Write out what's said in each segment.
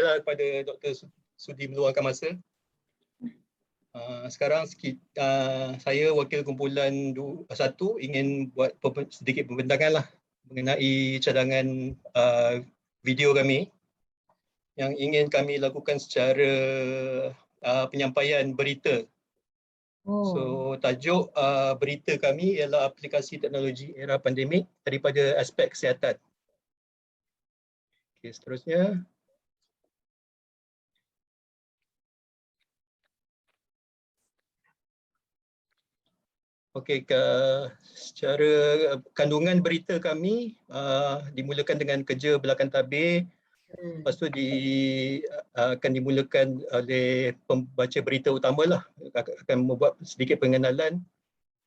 kasihlah kepada Dr. Sudi meluangkan masa. Sekarang saya wakil kumpulan 1 ingin buat sedikit pembentangan lah mengenai cadangan video kami yang ingin kami lakukan secara penyampaian berita. So tajuk berita kami ialah aplikasi teknologi era pandemik daripada aspek kesihatan. Okay, seterusnya. Okey, secara kandungan berita kami dimulakan dengan kerja belakang tabir. Lepas tu akan dimulakan oleh pembaca berita utama lah, akan membuat sedikit pengenalan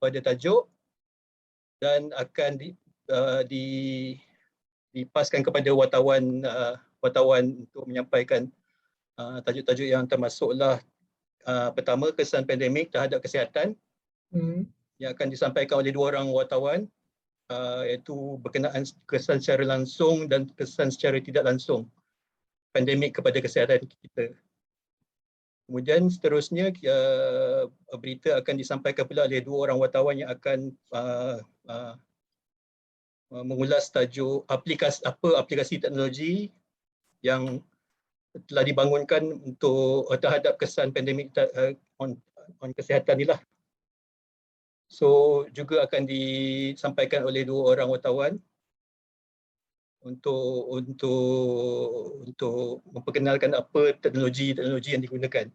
pada tajuk dan akan dipaskan kepada wartawan untuk menyampaikan tajuk-tajuk yang termasuklah pertama, kesan pandemik terhadap kesihatan yang akan disampaikan oleh 2 orang wartawan, iaitu berkenaan kesan secara langsung dan kesan secara tidak langsung pandemik kepada kesihatan kita. Kemudian seterusnya berita akan disampaikan pula oleh 2 orang wartawan yang akan mengulas tajuk aplikasi teknologi yang telah dibangunkan untuk terhadap kesan pandemik on kesihatan ni lah. So juga akan disampaikan oleh 2 orang wartawan untuk memperkenalkan apa teknologi yang digunakan.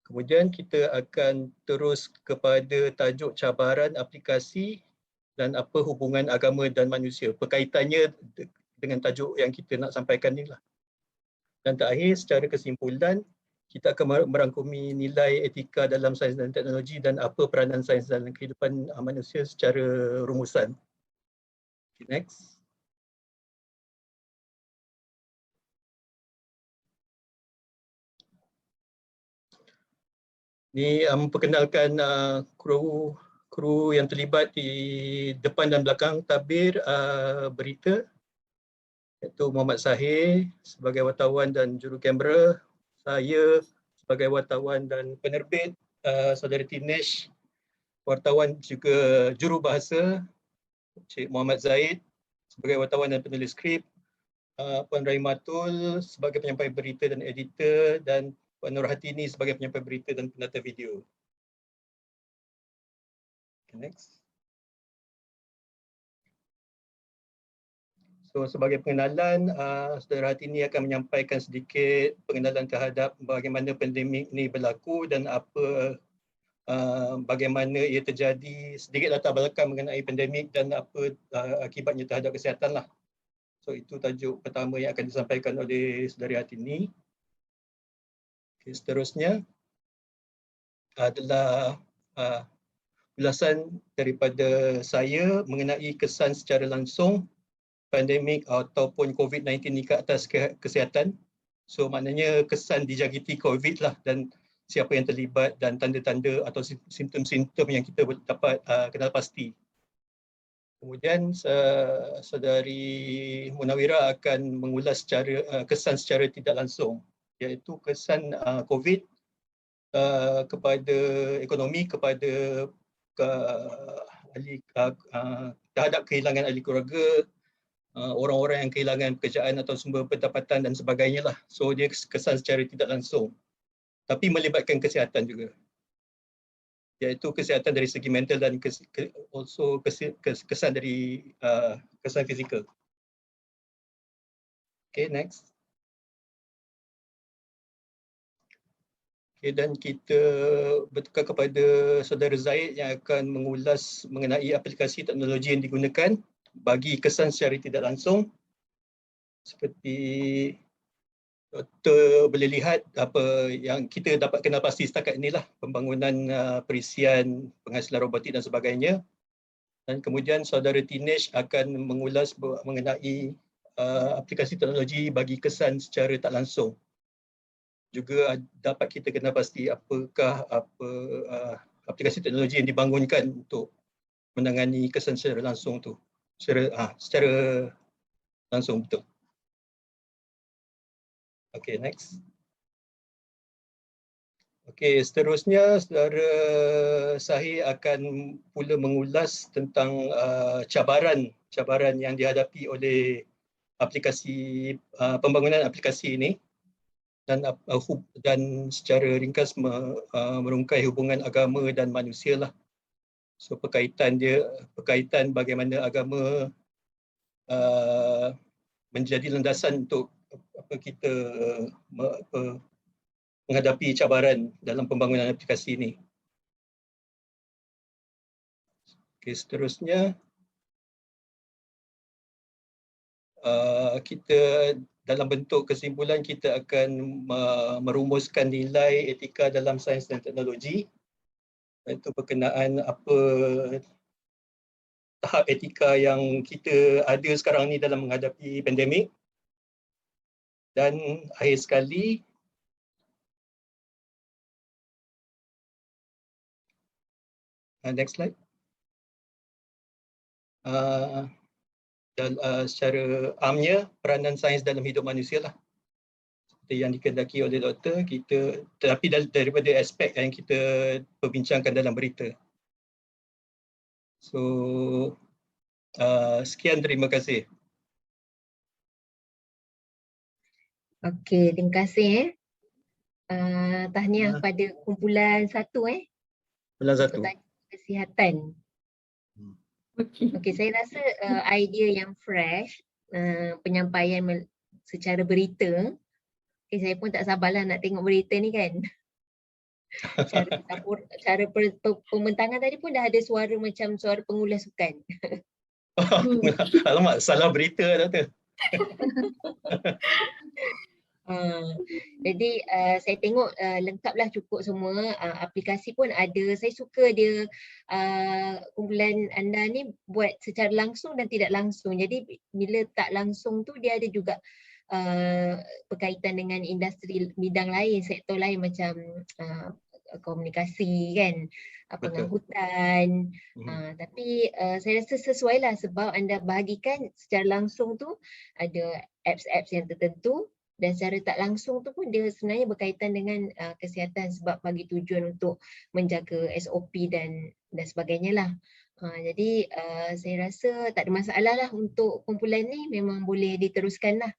Kemudian kita akan terus kepada tajuk cabaran aplikasi dan apa hubungan agama dan manusia. Perkaitannya dengan tajuk yang kita nak sampaikan ni lah. Dan terakhir, secara kesimpulan, kita akan merangkumi nilai etika dalam sains dan teknologi dan apa peranan sains dalam kehidupan manusia secara rumusan. Okay, next. Ini memperkenalkan kru yang terlibat di depan dan belakang tabir berita, iaitu Muhammad Sahir sebagai wartawan dan juru kamera, saya sebagai wartawan dan penerbit, saudara Tinesh, wartawan juga jurubahasa, Cik Muhammad Zaid sebagai wartawan dan penulis skrip, Puan Rahimatul sebagai penyampai berita dan editor, dan Puan Nur Hatini sebagai penyampai berita dan penata video. Okay, next. So sebagai pengenalan, Saudara Hatini akan menyampaikan sedikit pengenalan terhadap bagaimana pandemik ini berlaku dan bagaimana ia terjadi, sedikit latar belakang mengenai pandemik dan apa akibatnya terhadap kesihatan lah. So itu tajuk pertama yang akan disampaikan oleh Saudari Hatini. Okay, seterusnya adalah ulasan daripada saya mengenai kesan secara langsung pandemik ataupun COVID-19 ni ke atas kesihatan. So maknanya kesan dijangkiti COVID lah dan siapa yang terlibat dan tanda-tanda atau simptom-simptom yang kita dapat kenal pasti. Kemudian Saudari Munawira akan mengulas kesan secara tidak langsung, iaitu kesan COVID kepada ekonomi, kepada terhadap kehilangan ahli keluarga, orang-orang yang kehilangan pekerjaan atau sumber pendapatan dan sebagainya lah. So dia kesan secara tidak langsung, tapi melibatkan kesihatan juga, iaitu kesihatan dari segi mental dan also kesan dari kesan fizikal. Okay, next. Okay, dan kita bertukar kepada Saudara Zaid yang akan mengulas mengenai aplikasi teknologi yang digunakan bagi kesan secara tidak langsung. Seperti Doktor boleh lihat apa yang kita dapat kenal pasti setakat inilah, pembangunan perisian, penghasilan robotik dan sebagainya. Dan kemudian Saudara Tinesh akan mengulas mengenai aplikasi teknologi bagi kesan secara tak langsung. Juga dapat kita kenal pasti apakah aplikasi teknologi yang dibangunkan untuk menangani kesan secara langsung tu. Secara langsung, betul. Okay, next. Okey, seterusnya Saudara Sahir akan pula mengulas tentang cabaran yang dihadapi oleh aplikasi pembangunan aplikasi ini dan secara ringkas merungkai hubungan agama dan manusia lah. So berkaitan bagaimana agama menjadi landasan untuk kita menghadapi cabaran dalam pembangunan aplikasi ini. Okay, seterusnya kita dalam bentuk kesimpulan kita akan merumuskan nilai etika dalam sains dan teknologi, iaitu berkenaan apa tahap etika yang kita ada sekarang ni dalam menghadapi pandemik. Dan akhir sekali, next slide. Secara amnya peranan sains dalam hidup manusia lah, seperti yang dikehendaki oleh doktor kita, tetapi daripada aspek yang kita perbincangkan dalam berita. So sekian, terima kasih. Okey, terima kasih. Tahniah pada kumpulan 1 Bulan 1. Kesihatan. Okey, saya rasa idea yang fresh, penyampaian secara berita. Okay, saya pun tak sabarlah nak tengok berita ni kan. Cara pembentangan tadi pun dah ada suara macam suara pengulas sukan. Alamak, salah berita doktor. Jadi saya tengok lengkaplah, cukup semua, aplikasi pun ada. Saya suka dia kumpulan anda ni buat secara langsung dan tidak langsung. Jadi bila tak langsung tu dia ada juga berkaitan dengan industri bidang lain, sektor lain macam komunikasi kan, pengangkutan. Tapi saya rasa sesuai lah sebab anda bahagikan secara langsung tu ada apps-apps yang tertentu, dan secara tak langsung tu pun dia sebenarnya berkaitan dengan kesihatan sebab bagi tujuan untuk menjaga SOP dan sebagainya lah. Jadi saya rasa tak ada masalah lah untuk kumpulan ni, memang boleh diteruskan lah.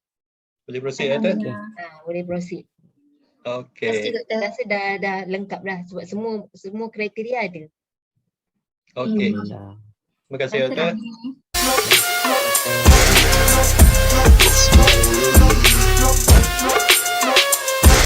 Boleh proceed doktor? Boleh proceed. Okey. Saya rasa dah lengkap lah sebab semua kriteria ada. Okey. Terima kasih doktor.